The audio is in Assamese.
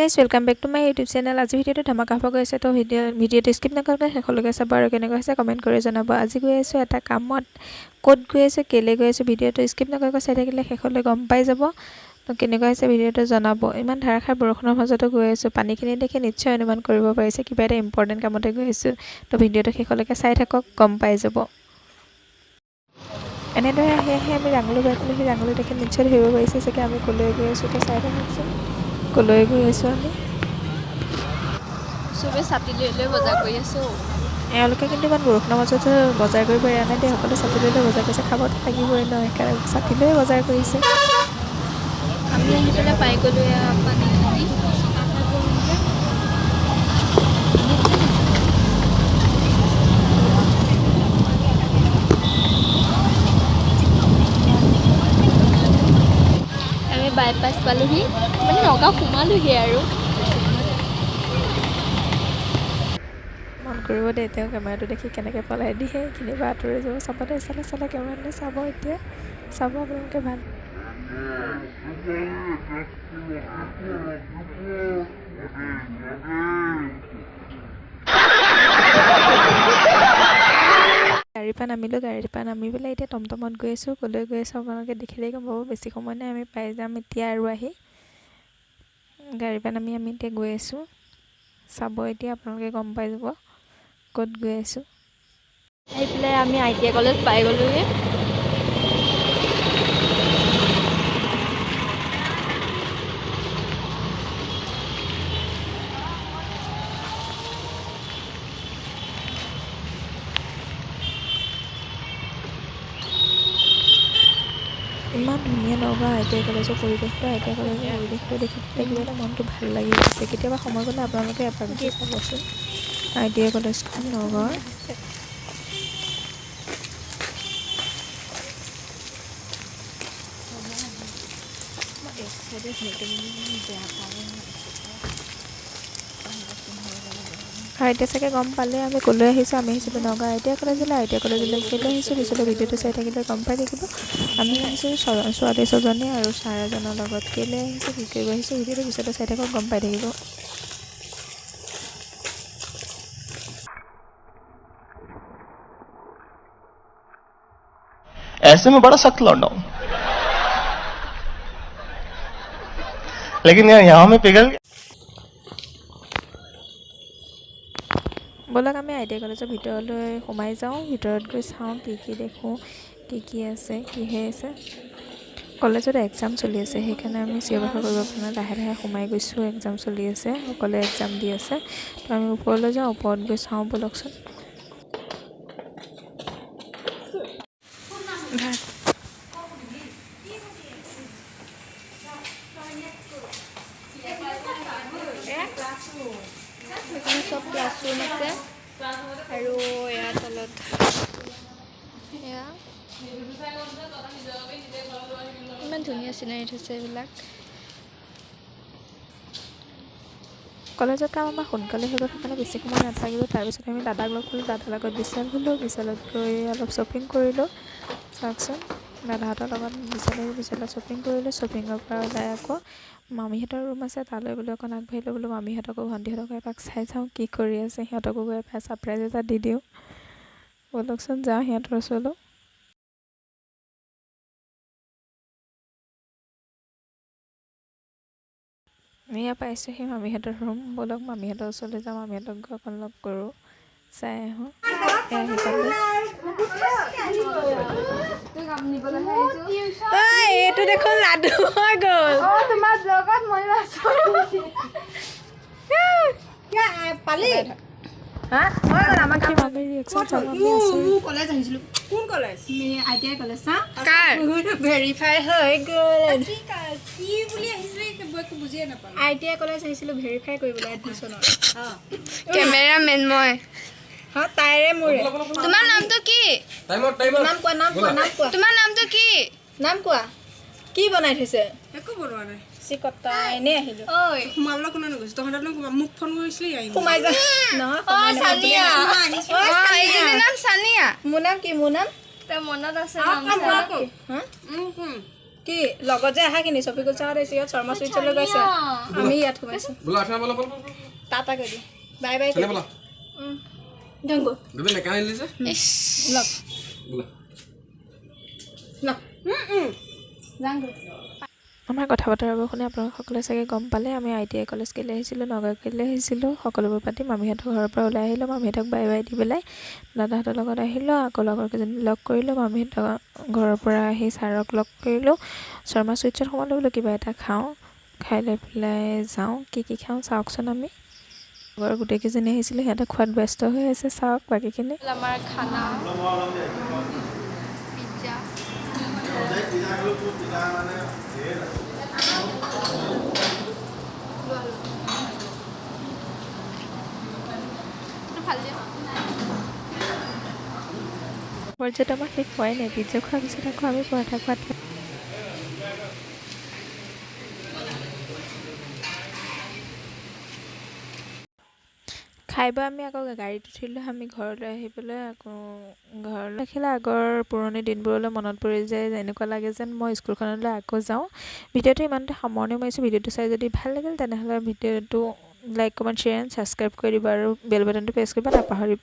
Guys welcome back to my YouTube channel. আজি ভিডিঅ'টো ধামাকা হ'ব গৈছে, তো ভিডিঅ'টো স্কিপ নকৰাকৈ শেষলৈকে চাব আৰু কেনেকুৱা হৈছে কমেণ্ট কৰি জনাব। আজি গৈ আছোঁ এটা কামত, ক'ত গৈ আছোঁ, কেলৈ গৈ আছোঁ, ভিডিঅ'টো স্কিপ নকৰাকৈ চাই থাকিলে শেষলৈ গম পাই যাব। তো কেনেকুৱা হৈছে ভিডিঅ'টো জনাব। ইমান ধাৰাসাৰ বৰষুণৰ মাজতো গৈ আছোঁ, পানীখিনি দেখি নিশ্চয় অনুমান কৰিব পাৰিছে কিবা এটা ইম্পৰ্টেণ্ট কামতে গৈ আছোঁ। তো ভিডিঅ'টো শেষলৈকে চাই থাকক, গম পাই যাব। এনেদৰে আহি আমি ৰাঙলী বাইকলৈ সেই ৰাঙলী দেখি নিশ্চয় ধৰিব পাৰিছে চাগে আমি ক'লৈ গৈ আছোঁ। তো চাই থাককচোন ক'লৈ গৈ আছোঁ আমি। চবেই ছাতি লৈ লৈ বজাৰ কৰি আছোঁ। এওঁলোকে কিন্তু ইমান বৰষুণৰ মাজতো বজাৰ কৰিব পৰা নাই দেই, সকলোৱে ছাতি লৈ লৈ বজাৰ কৰিছে, খাবতো লাগিবই ন, সেইকাৰণে ছাতি লৈ বজাৰ কৰিছে। আমি আহি পেলাই পাই গ'লোঁ পানীখিনি। আমি বাইপাছ পালোহি, মানে নগাঁও সোমালোহি আৰু। মন কৰিব দেই, তেওঁ কেমেৰাটো দেখি কেনেকৈ পলাই দিয়ে, এইখিনি পৰা আঁতৰি যাব। চাব দেই, চালে কেমেৰালৈ চাব, এতিয়া চাব আপোনালোকে ভাল। গাড়ীৰ পৰা নামিলোঁ, গাড়ীৰ পৰা নামি পেলাই এতিয়া টমটমত গৈ আছোঁ। ক'লৈ গৈ আছোঁ আপোনালোকে দেখিলেই গম পাব, বেছি সময় নাই, আমি পাই যাম এতিয়া আৰু আহি। গাড়ীৰ পৰা নামি আমি এতিয়া গৈ আছোঁ, চাব এতিয়া আপোনালোকে গম পাই যাব ক'ত গৈ আছোঁ। আহি পেলাই আমি ITI কলেজ পাই গ'লোহি। ইমান ধুনীয়া নগাঁও ITI কলেজৰ পৰিৱেশটো, ITI কলেজৰ পৰিৱেশটো দেখি পেলাই কিবা এটা মনটো ভাল লাগি গৈছে। কেতিয়াবা সময় গ'লে আপোনালোকে এপাক গৈ চাবচোন ITI কলেজখন নগাঁৱৰ। আৰু এতিয়া চাগে গম পালে আমি ক'লৈ আহিছোঁ। আমি আহিছিলোঁ নগাঁও ITI কলেজলৈ। ITI কলেজলৈ কেলৈ আহিছোঁ পিছলৈ ভিডিঅ'টো চাই থাকিলে গম পাই থাকিব। আমি আহিছোঁ ছোৱালী ছজনী আৰু ছাৰ এজনৰ লগত। কেলৈ আহিছোঁ, কি কৰিব আহিছোঁ, ভিডিঅ'টো পিছলৈ চাই থাকক, গম পাই থাকিব। ऐसे में बड़ा सख्त लौंडा हूं, लेकिन यार यहाँ में पिघल गया। ব'লক আমি ITI কলেজৰ ভিতৰলৈ সোমাই যাওঁ, ভিতৰত গৈ চাওঁ কি কি দেখোঁ, কি আছে, কি হৈ আছে। কলেজত এক্সাম চলি আছে, সেইকাৰণে আমি চিঞৰ বাখৰ কৰিব পৰা নাই, লাহে লাহে সোমাই গৈছোঁ। এক্সাম চলি আছে, সকলোৱে এক্সাম দি আছে। তো আমি ওপৰলৈ যাওঁ, ওপৰত গৈ চাওঁ ব'লকচোন। এইখিনি চব ক্লাছৰুম আছে আৰু এয়া তলত এয়া ইমান ধুনীয়া চিনাৰী থৈছে এইবিলাক। কলেজৰ কাম আমাৰ সোনকালে হৈ গ'ল, সেইকাৰণে বেছি সময় নাথাকিলোঁ। তাৰপিছত আমি দাদাক লগ কৰিলোঁ, দাদাৰ লগত বিশাল গ'লোঁ, বিশালত গৈ অলপ শ্বপিং কৰিলোঁ। চাওকচোন, দাদাহঁতৰ লগত বিশালত শ্বপিং কৰিলোঁ। শ্বপিঙৰ পৰা ওলাই আকৌ মামীহঁতৰ ৰুম আছে, তালৈ বোলো অকণ আগবাঢ়িলোঁ, বোলো মামীহঁতকো ভণ্টিহঁতকো এপাক চাই চাওঁ কি কৰি আছে, সিহঁতকো গৈ এপাক ছাৰপ্ৰাইজ এটা দি দিওঁ। ব'লকচোন যাওঁ সিহঁতৰ ওচৰলৈ। এয়া পাইছোঁ সেই মামীহঁতৰ ৰুম। ব'লক মামীহঁতৰ ওচৰলৈ যাওঁ, মামীহঁতক গৈ অকণ লগ কৰোঁ, চাই আহোঁ। আহি পালোঁ। এইটো দেখোন লাডু হৈ গ'ল। তোমাৰ লগত মই পালি মামীৰ ৰিয়েকশ্যন চাব আমি আচৰিত। কলেজ আহিছিলোঁ। কোন কলেজ? ITI college. কাৰ ভেৰিফাই হৈ গ'ল। কি বুলি আহিছিলে একো বুজিয়ে নাপালোঁ। ITI কলেজ আহিছিলোঁ ভেৰিফাই কৰিবলৈ এডমিশ্যনৰ। কেমেৰামেন মই। তাইৰে মোৰে। তোমাৰ নামটো কি? নাম কোৱা। তোমাৰ নামটো কি? নাম কোৱা। কি বনাই থৈছে? একো বনোৱা নাই। চিকটা এনেই আহিলোঁ। ঐ সোমাবলৈ কোনে নগৈছে? তহঁতক মোক ফোন কৰিছিলি আহিম। সোমাই যা। নহয় চানিয়া। এইজনীৰ নাম চানিয়া। মোৰ নাম কি? মোৰ নাম তাৰ মনত আছে কি কি লগত যে আহাখিনি চফিকুল চাহত আহিছে ইয়াত শৰ্মা চুইটছলৈ গৈছে আমি ইয়াত সোমাইছোঁ बोला अच्छा बोला बोला টাটা কৰি দিওঁ বাই বাই चले बोला জংগু गदे ने काहे लीजे লগ बोला লগ জংগু আমাৰ কথা বতৰাবোৰ শুনি আপোনালোক সকলোৱে চাগে গম পালে আমি ITI কলেজ কেলৈ আহিছিলোঁ নগাঁও কেলৈ আহিছিলোঁ সকলোবোৰ পাতি মামীহঁতৰ ঘৰৰ পৰা ওলাই আহিলোঁ মামীহঁতক বাই বাই দি পেলাই দাদাহঁতৰ লগত আহিলোঁ আকৌ লগৰ কেইজনী লগ কৰিলোঁ মামীহঁতৰ ঘৰৰ পৰা আহি ছাৰক লগ কৰিলোঁ শৰ্মা চুইটছত সোমালোঁ বোলো কিবা এটা খাওঁ খাই লৈ পেলাই যাওঁ কি খাওঁ চাওকচোন আমি লগৰ গোটেইকেইজনী আহিছিলোঁ সিহঁতে খোৱাত ব্যস্ত হৈ আছে চাওক বাকীখিনি আমাৰ খানা পৰ্যটন আমাৰ শেষ হোৱাই নাই পিজ্জা খোৱাৰ পিছত আকৌ আমি পৰঠা খোৱাত খাই বৈ আমি আকৌ গাড়ীত উঠিলোঁ আমি ঘৰলৈ আহিবলৈ আকৌ ঘৰলৈ দেখিলে আগৰ পুৰণি দিনবোৰলৈ মনত পৰি যায় এনেকুৱা লাগে যেন মই স্কুলখনলৈ আকৌ যাওঁ ভিডিঅ'টো ইমানতে সামৰণি মাৰিছোঁ ভিডিঅ'টো চাই যদি ভাল লাগিল তেনেহ'লে ভিডিঅ'টো like comment share and subscribe কৰি দিব আৰু বেল বাটনটো প্ৰেছ কৰিব নাপাহৰিব